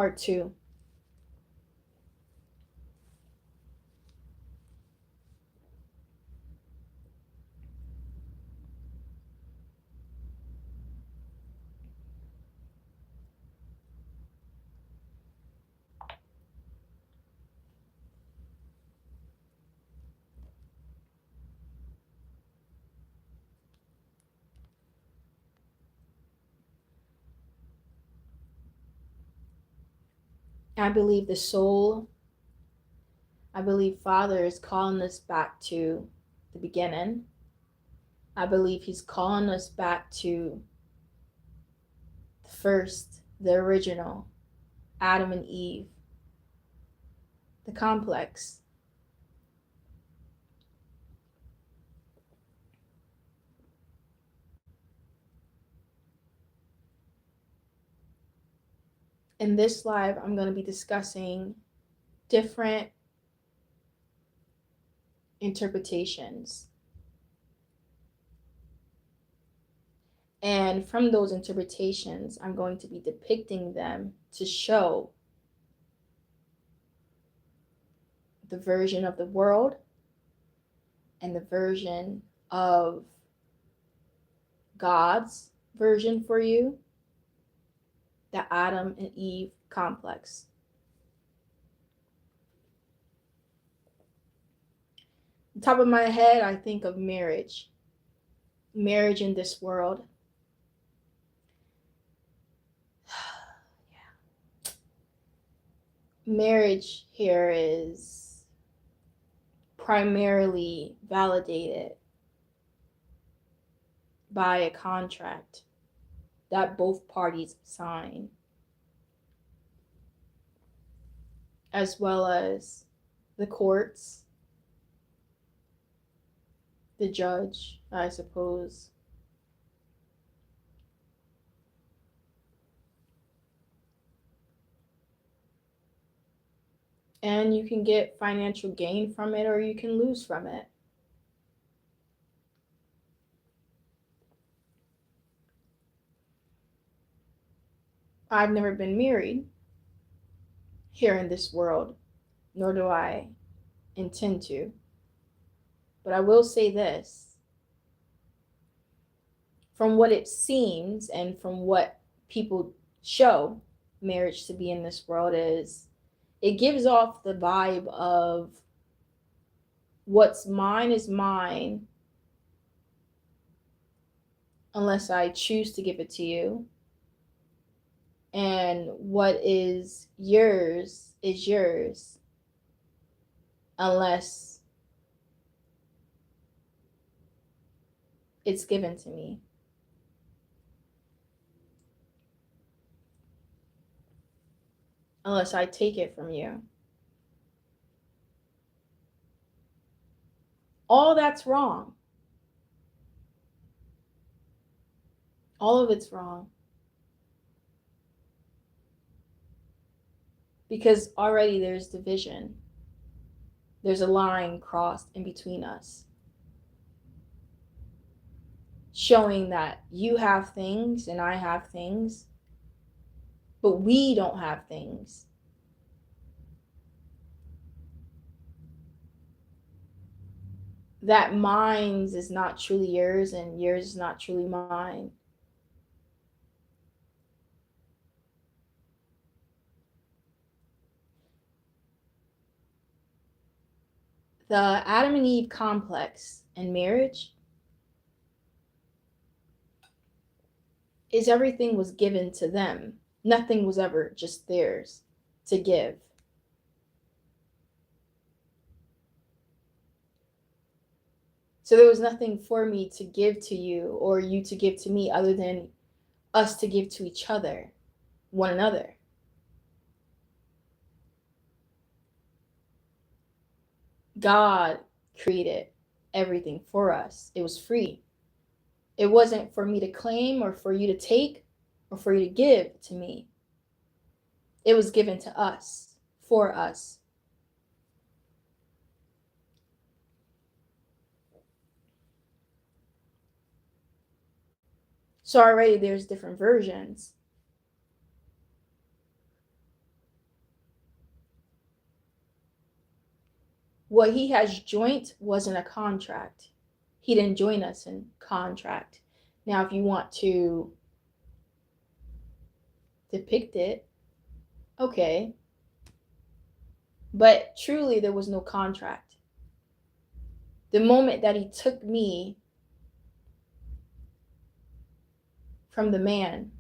Part 2. I believe the soul, I believe Father is calling us back to the beginning. I believe He's calling us back to the first, the original, Adam and Eve, the complex. In this live, I'm going to be discussing different interpretations. And from those interpretations, I'm going to be depicting them to show the version of the world and the version of God's version for you, the Adam and Eve complex. On top of my head, I think of marriage. Marriage in this world. Yeah. Marriage here is primarily validated by a contract that both parties sign, as well as the courts, the judge, I suppose. And you can get financial gain from it or you can lose from it. I've never been married here in this world, nor do I intend to. But I will say this. From what it seems and from what people show marriage to be in this world is, it gives off the vibe of what's mine is mine unless I choose to give it to you. And what is yours unless it's given to me. Unless I take it from you. All that's wrong. All of it's wrong. Because already there's division. There's a line crossed in between us, showing that you have things and I have things, but we don't have things. That mine's is not truly yours and yours is not truly mine. The Adam and Eve complex in marriage is everything was given to them. Nothing was ever just theirs to give. So there was nothing for me to give to you or you to give to me other than us to give to each other, one another. God created everything for us. It was free. It wasn't for me to claim or for you to take or for you to give to me. It was given to us, for us. So already there's different versions. What he has joined wasn't a contract. He didn't join us in contract. Now, if you want to depict it, okay. But truly, there was no contract. The moment that he took me from the man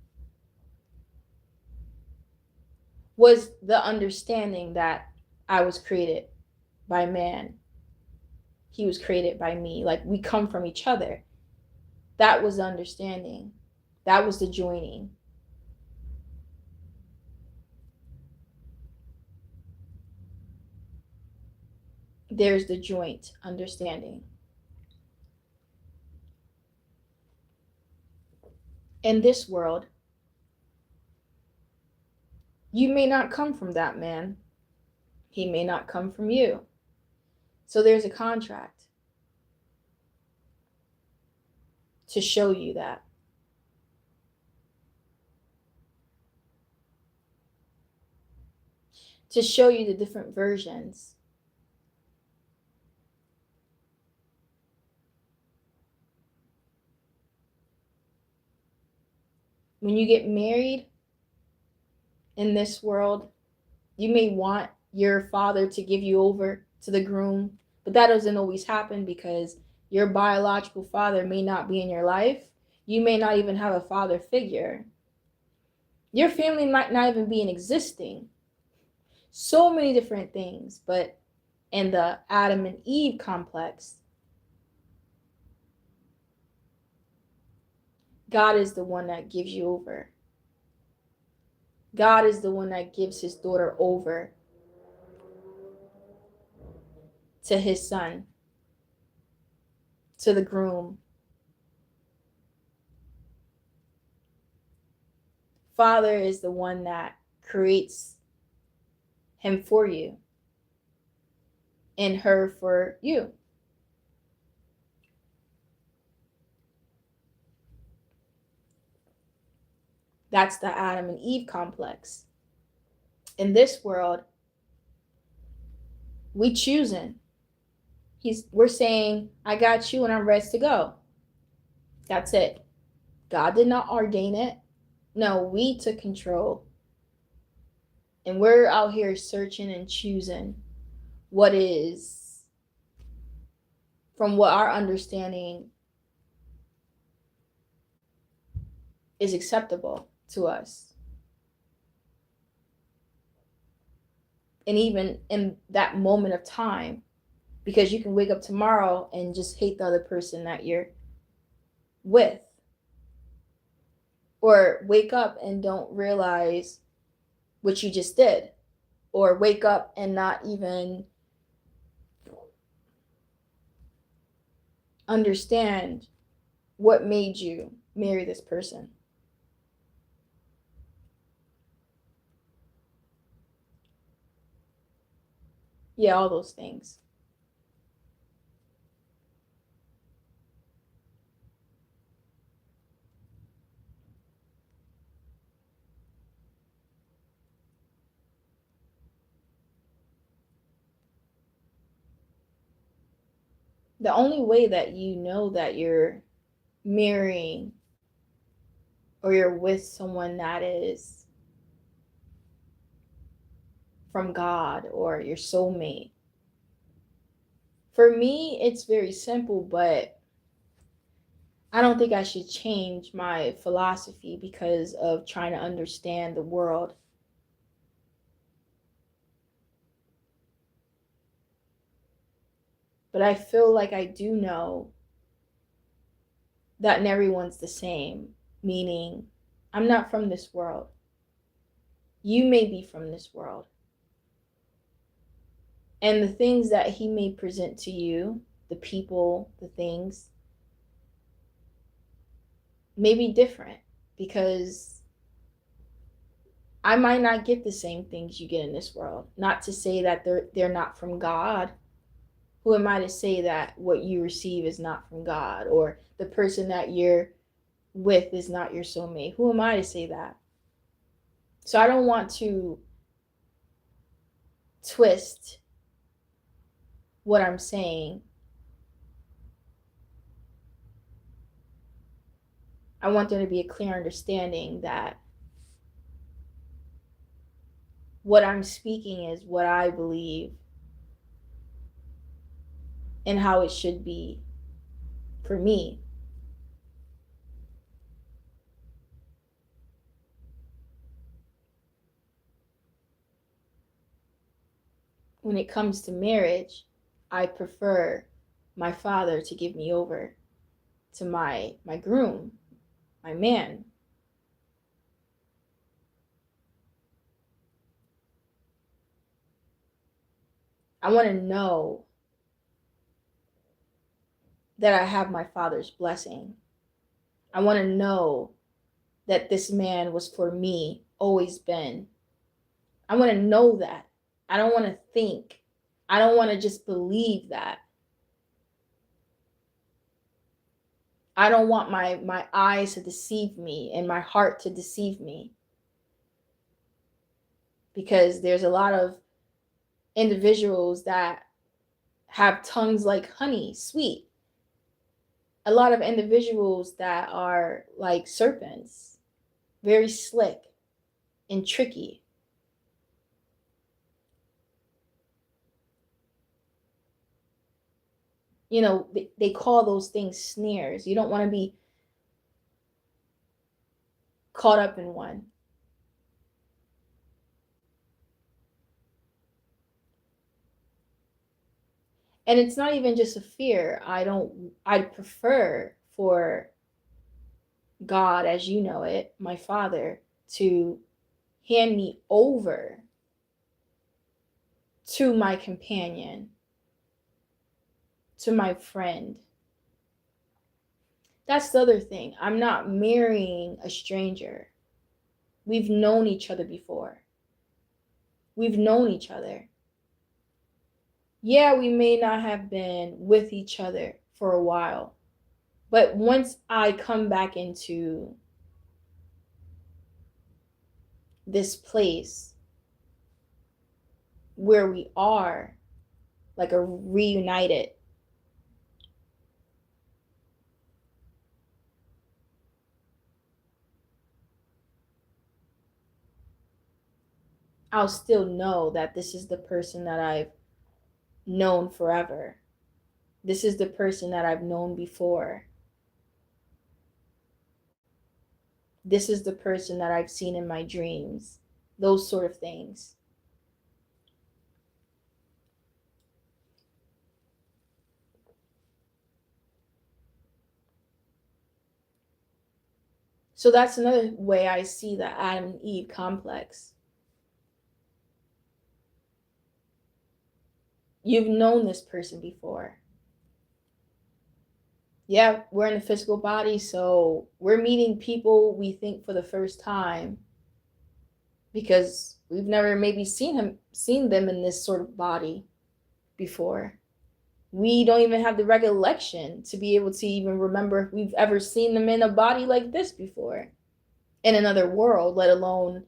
was the understanding that I was created by man. He was created by me. Like, we come from each other. That was the understanding. That was the joining. There's the joint understanding. In this world, you may not come from that man. He may not come from you. So there's a contract to show you that. To show you the different versions. When you get married in this world, you may want your father to give you over to the groom, but that doesn't always happen because your biological father may not be in your life. You may not even have a father figure. Your family might not even be in existing. So many different things, but in the Adam and Eve complex, God is the one that gives you over. God is the one that gives his daughter over to his son, to the groom. Father is the one that creates him for you and her for you. That's the Adam and Eve complex. In this world, we choosing. We're saying, I got you and I'm ready to go. That's it. God did not ordain it. No, we took control. And we're out here searching and choosing what is, from what our understanding is acceptable to us. And even in that moment of time, because you can wake up tomorrow and just hate the other person that you're with. Or wake up and don't realize what you just did. Or wake up and not even understand what made you marry this person. Yeah, all those things. The only way that you know that you're marrying or you're with someone that is from God or your soulmate. For me, it's very simple, but I don't think I should change my philosophy because of trying to understand the world. But I feel like I do know that everyone's the same, meaning I'm not from this world. You may be from this world. And the things that he may present to you, the people, the things, may be different because I might not get the same things you get in this world. Not to say that they're not from God. Who am I to say that what you receive is not from God, or the person that you're with is not your soulmate? Who am I to say that? So I don't want to twist what I'm saying. I want there to be a clear understanding that what I'm speaking is what I believe and how it should be for me. When it comes to marriage, I prefer my father to give me over to my groom, my man. I want to know that I have my father's blessing. I want to know that this man was for me, always been. I want to know that. I don't want to think. I don't want to just believe that. I don't want my eyes to deceive me and my heart to deceive me. Because there's a lot of individuals that have tongues like honey, sweet. A lot of individuals that are like serpents, very slick and tricky. You know, they call those things snares. You don't want to be caught up in one. And it's not even just a fear. I'd prefer for God, as you know it, my Father, to hand me over to my companion, to my friend. That's the other thing. I'm not marrying a stranger. We've known each other before. We've known each other. Yeah, we may not have been with each other for a while, but once I come back into this place where we are like a reunited, I'll still know that this is the person that I've known forever. This is the person that I've known before. This is the person that I've seen in my dreams. Those sort of things. So that's another way I see the Adam and Eve complex. You've known this person before. Yeah, we're in a physical body, so we're meeting people we think for the first time because we've never maybe seen them in this sort of body before. We don't even have the recollection to be able to even remember if we've ever seen them in a body like this before in another world, let alone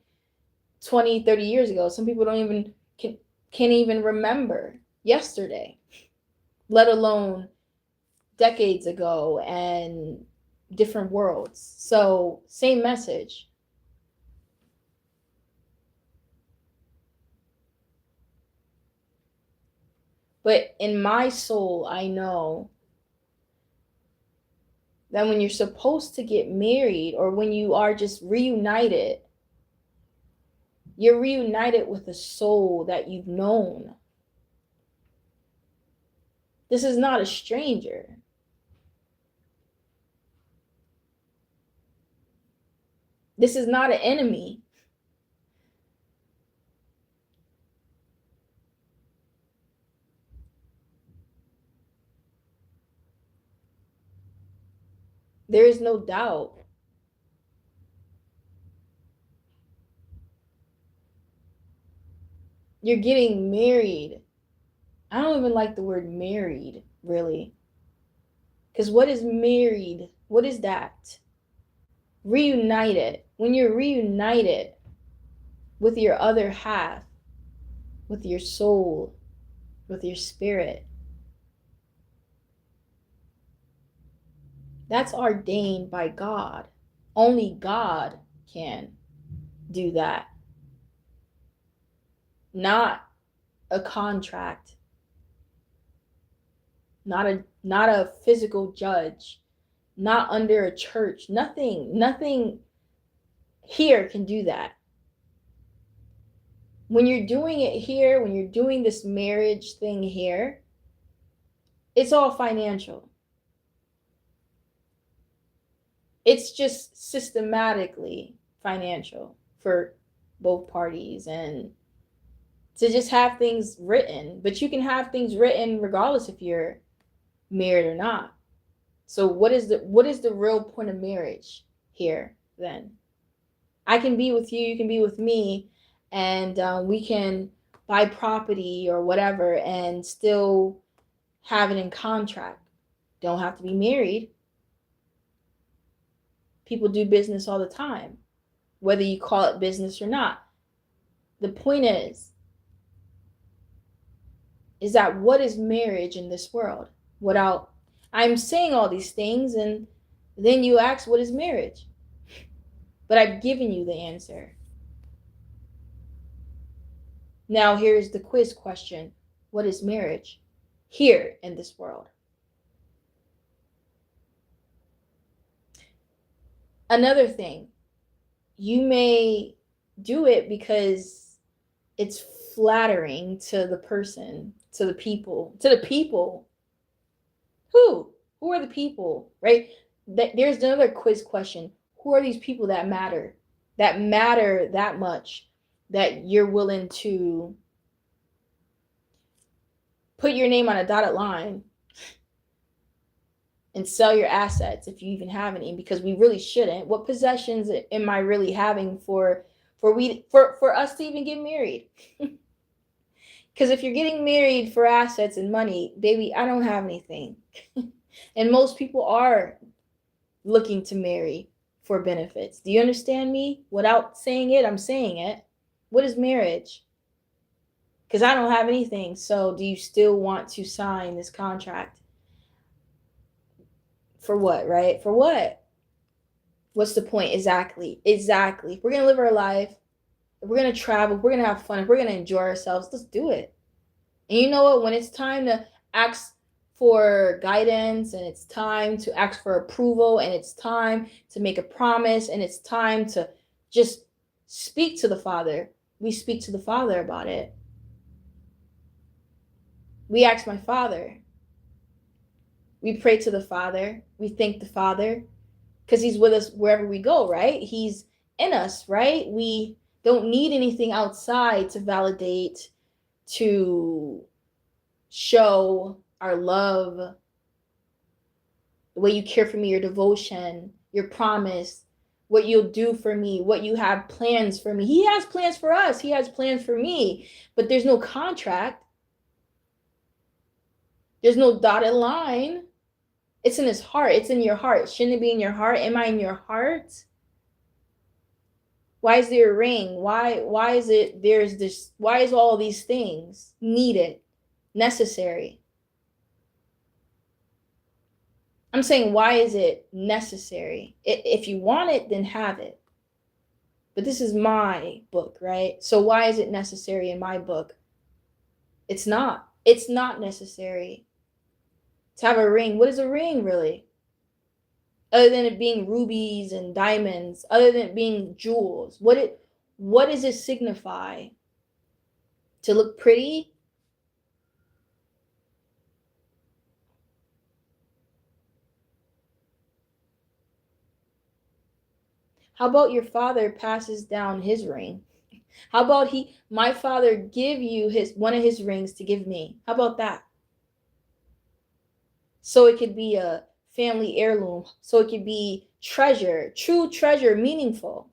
20, 30 years ago. Some people don't even can't even remember yesterday, let alone decades ago and different worlds. So, same message. But in my soul, I know that when you're supposed to get married or when you are just reunited, you're reunited with a soul that you've known. This is not a stranger. This is not an enemy. There is no doubt. You're getting married. I don't even like the word married, really. Because what is married? What is that? Reunited. When you're reunited with your other half, with your soul, with your spirit, That's ordained by God. Only God can do that. Not a contract. Not a physical judge. Not under a church. Nothing here can do that. When you're doing it here, when you're doing this marriage thing here, it's all financial. It's just systematically financial for both parties, and to just have things written. But you can have things written regardless if you're married or not. So what is the real point of marriage here then? I can be with you, you can be with me, and we can buy property or whatever and still have it in contract. Don't have to be married. People do business all the time, whether you call it business or not. The point is that what is marriage in this world? Without, I'm saying all these things, and then you ask, what is marriage? But I've given you the answer. Now here's the quiz question. What is marriage here in this world? Another thing, you may do it because it's flattering to the person, to the people. Who are the people, right? There's another quiz question. Who are these people that matter that much, that you're willing to put your name on a dotted line and sell your assets, if you even have any, because we really shouldn't. What possessions am I really having for us to even get married? Because if you're getting married for assets and money, baby, I don't have anything. And most people are looking to marry for benefits. Do you understand me? Without saying it, I'm saying it. What is marriage? Because I don't have anything. So do you still want to sign this contract? For what, right? For what? What's the point? Exactly. If we're going to live our life, if we're going to travel, if we're going to have fun, if we're going to enjoy ourselves, let's do it. And you know what? When it's time to ask for guidance, and it's time to ask for approval, and it's time to make a promise, and it's time to just speak to the Father, we speak to the Father about it. We ask my Father. We pray to the Father. We thank the Father because He's with us wherever we go, right? He's in us, right? We don't need anything outside to validate, to show our love, the way you care for me, your devotion, your promise, what you'll do for me, what you have plans for me. He has plans for us. He has plans for me, but there's no contract. There's no dotted line. It's in His heart. It's in your heart. Shouldn't it be in your heart? Am I in your heart? Why is there a ring? Why is it there's this? Why is all these things needed, necessary? I'm saying, why is it necessary? If you want it, then have it. But this is my book, right? So why is it necessary in my book? It's not. It's not necessary to have a ring. What is a ring, really? Other than it being rubies and diamonds, other than it being jewels, what does it signify? To look pretty? How about your father passes down his ring? How about my father give you one of his rings to give me? How about that? So it could be a family heirloom. So it could be treasure, true treasure, meaningful.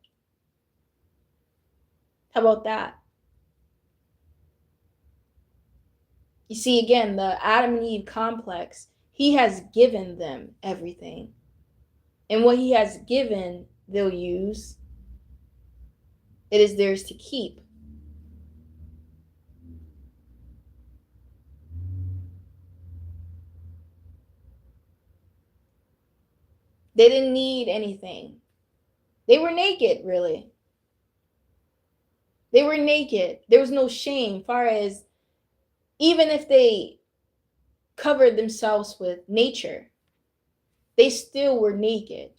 How about that? You see, again, the Adam and Eve complex, He has given them everything. And what He has given, they'll use. It is theirs to keep. They didn't need anything. They were naked, really. They were naked. There was no shame, far as even if they covered themselves with nature, they still were naked.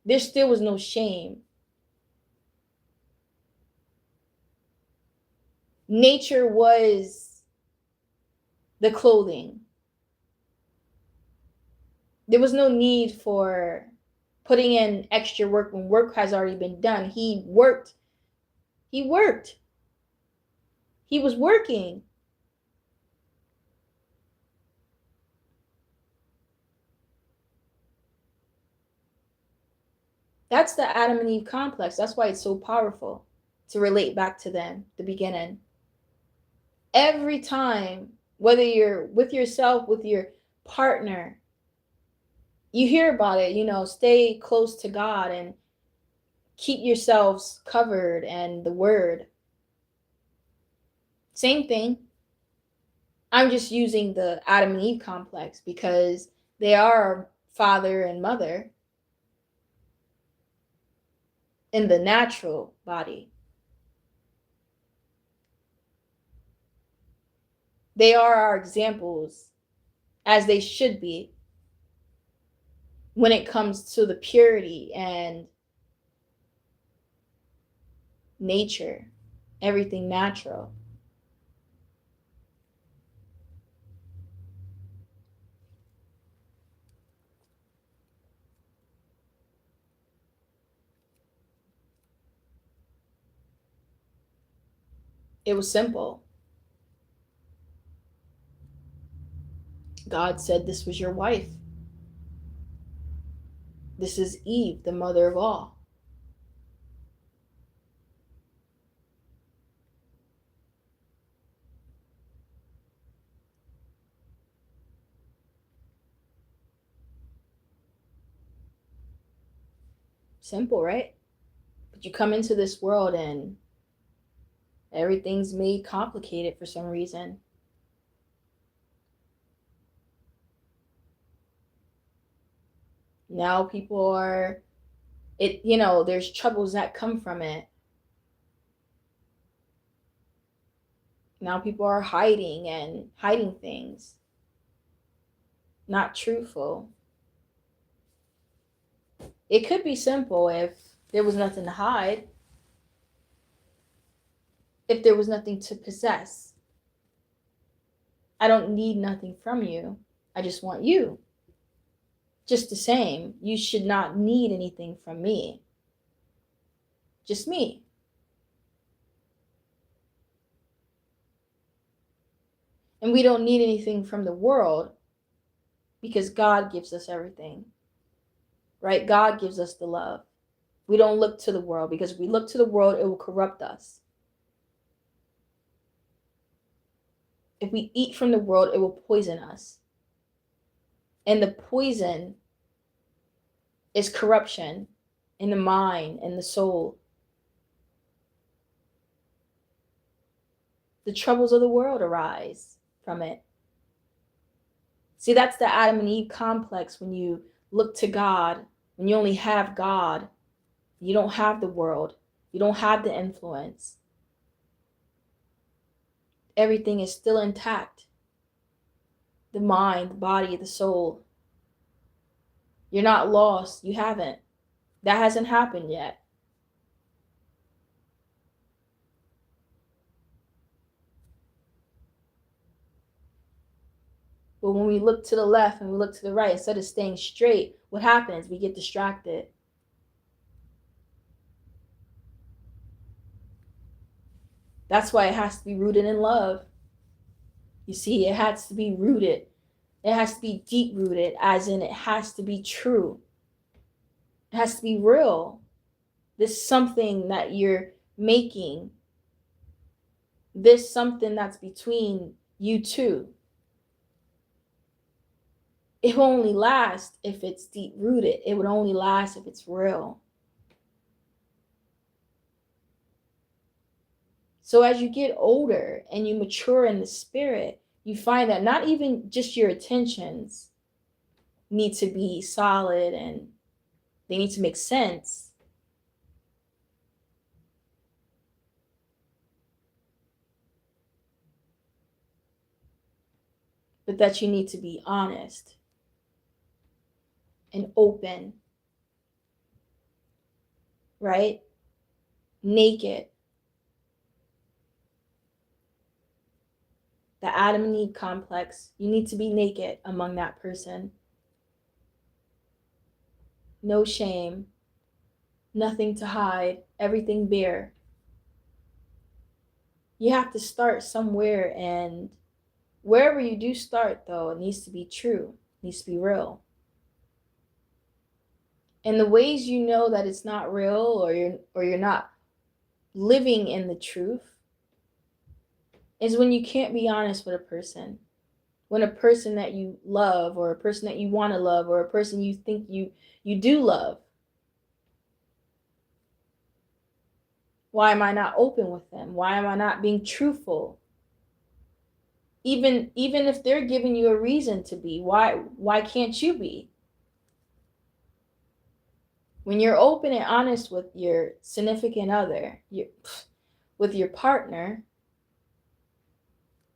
There still was no shame. Nature was the clothing. There was no need for putting in extra work when work has already been done. He worked. He worked. He was working. That's the Adam and Eve complex. That's why it's so powerful to relate back to them, the beginning. Every time, whether you're with yourself, with your partner, you hear about it, stay close to God and keep yourselves covered and the word. Same thing. I'm just using the Adam and Eve complex because they are father and mother in the natural body. They are our examples, as they should be, when it comes to the purity and nature, everything natural. It was simple. God said this was your wife. This is Eve, the mother of all. Simple, right? But you come into this world and everything's made complicated for some reason. Now people are, there's troubles that come from it. Now people are hiding things. Not truthful. It could be simple if there was nothing to hide. If there was nothing to possess. I don't need nothing from you. I just want you. Just the same, you should not need anything from me. Just me. And we don't need anything from the world because God gives us everything. Right? God gives us the love. We don't look to the world because if we look to the world, it will corrupt us. If we eat from the world, it will poison us. And the poison is corruption in the mind and the soul. The troubles of the world arise from it. See, that's the Adam and Eve complex when you look to God, when you only have God. You don't have the world. You don't have the influence. Everything is still intact. The mind, the body, the soul. You're not lost. You haven't. That hasn't happened yet. But when we look to the left and we look to the right, instead of staying straight, what happens? We get distracted. That's why it has to be rooted in love. You see, it has to be rooted. It has to be deep rooted, as in it has to be true. It has to be real. This something that you're making. This something that's between you two. It will only last if it's deep rooted. It would only last if it's real. So as you get older and you mature in the spirit, you find that not even just your attentions need to be solid and They need to make sense. But that you need to be honest and open, right? Naked. The Adam and Eve complex. You need to be naked among that person. No shame, nothing to hide, everything bare. You have to start somewhere, and wherever you do start, though, it needs to be true, it needs to be real. And the ways you know that it's not real, or you're not living in the truth, is when you can't be honest with a person. When a person that you love, or a person that you want to love, or a person you think you do love, why am I not open with them? Why am I not being truthful? Even if they're giving you a reason to be, why can't you be? When you're open and honest with your significant other, with your partner,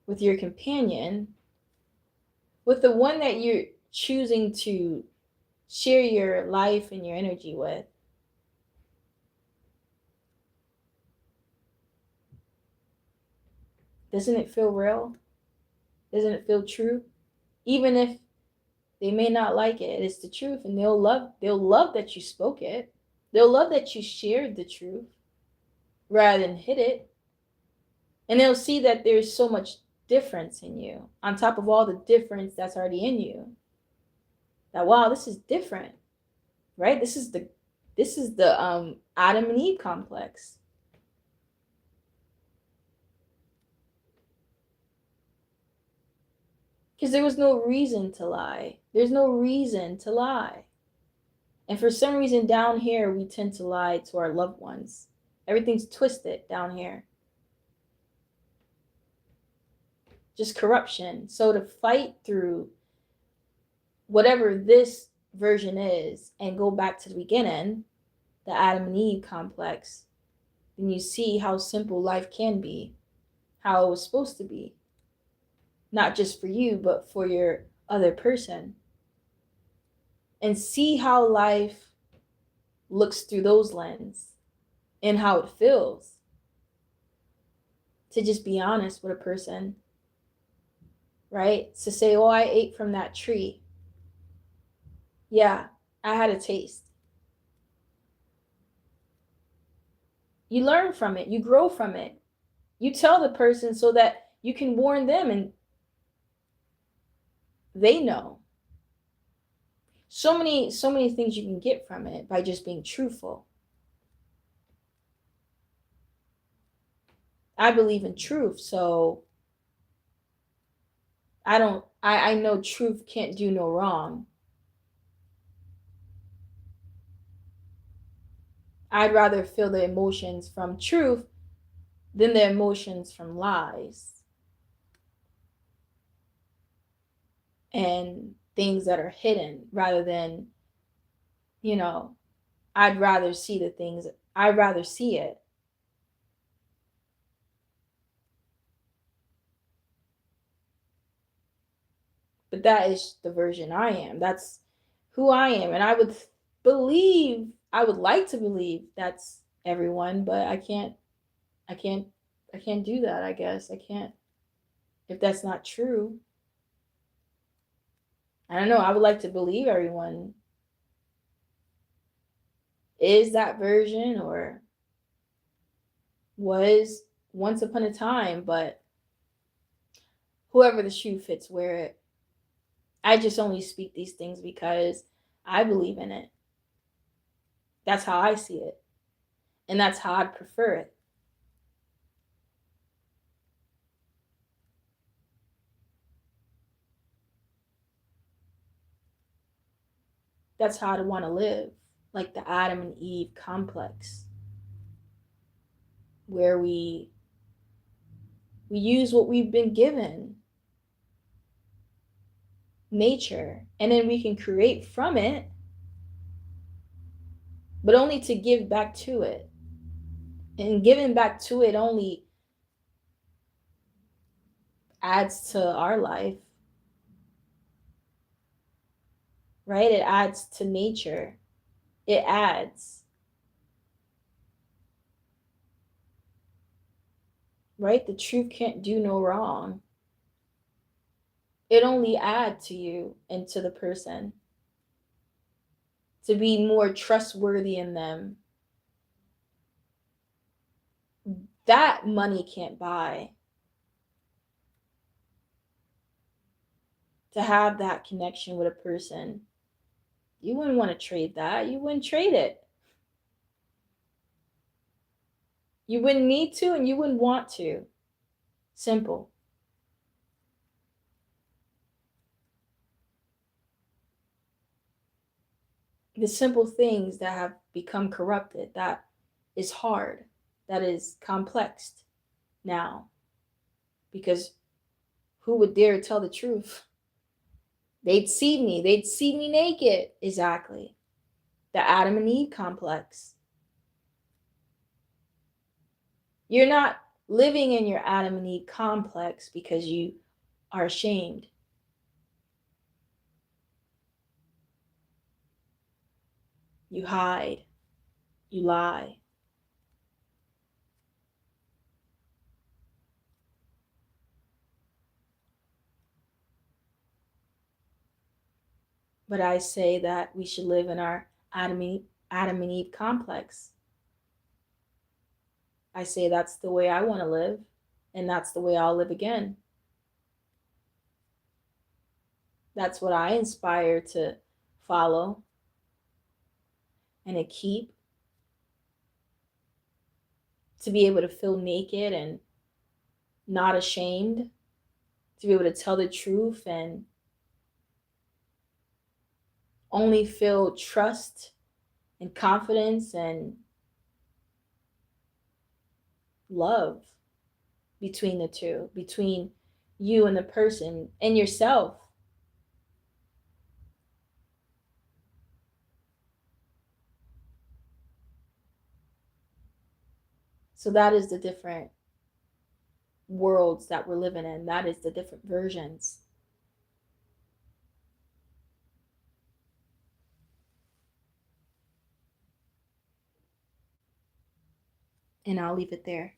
with your companion, with the one that you're choosing to share your life and your energy with, doesn't it feel real? Doesn't it feel true? Even if they may not like it, it's the truth, and they'll love that you spoke it. They'll love that you shared the truth rather than hid it. And they'll see that there's so much difference in you, on top of all the difference that's already in you. That, wow, this is different, right? This is the Adam and Eve complex. Because there was no reason to lie. There's no reason to lie. And for some reason down here, we tend to lie to our loved ones. Everything's twisted down here. Just corruption. So to fight through whatever this version is and go back to the beginning, the Adam and Eve complex, then you see how simple life can be, how it was supposed to be. Not just for you, but for your other person. And see how life looks through those lenses and how it feels to just be honest with a person, right? To say, oh, I ate from that tree. Yeah, I had a taste. You learn from it, you grow from it. You tell the person so that you can warn them and they know. So many things you can get from it by just being truthful. I believe in truth, so I know truth can't do no wrong. I'd rather feel the emotions from truth than the emotions from lies and things that are hidden, rather than, I'd rather see the things, I'd rather see it. But that is the version I am. That's who I am. And I would like to believe that's everyone, but I can't do that, I guess. I can't, if that's not true. I don't know. I would like to believe everyone is that version, or was once upon a time, but whoever the shoe fits, wear it. I just only speak these things because I believe in it. That's how I see it. And that's how I'd prefer it. That's how I'd want to live. Like the Adam and Eve complex, where we use what we've been given, nature, and then we can create from it but only to give back to it. And giving back to it only adds to our life, right? It adds to nature. It adds, right? The truth can't do no wrong. It only adds to you and to the person to be more trustworthy in them. That money can't buy. To have that connection with a person, you wouldn't want to trade that. You wouldn't trade it. You wouldn't need to and you wouldn't want to. Simple. The simple things that have become corrupted, that is hard, that is complex now. Because who would dare tell the truth? They'd see me. They'd see me naked. Exactly. The Adam and Eve complex. You're not living in your Adam and Eve complex because you are ashamed. You hide. You lie. But I say that we should live in our Adam and Eve complex. I say that's the way I want to live, and that's the way I'll live again. That's what I inspire to follow and to keep, to be able to feel naked and not ashamed, to be able to tell the truth and only feel trust and confidence and love between the two, between you and the person and yourself. So that is the different worlds that we're living in. That is the different versions. And I'll leave it there.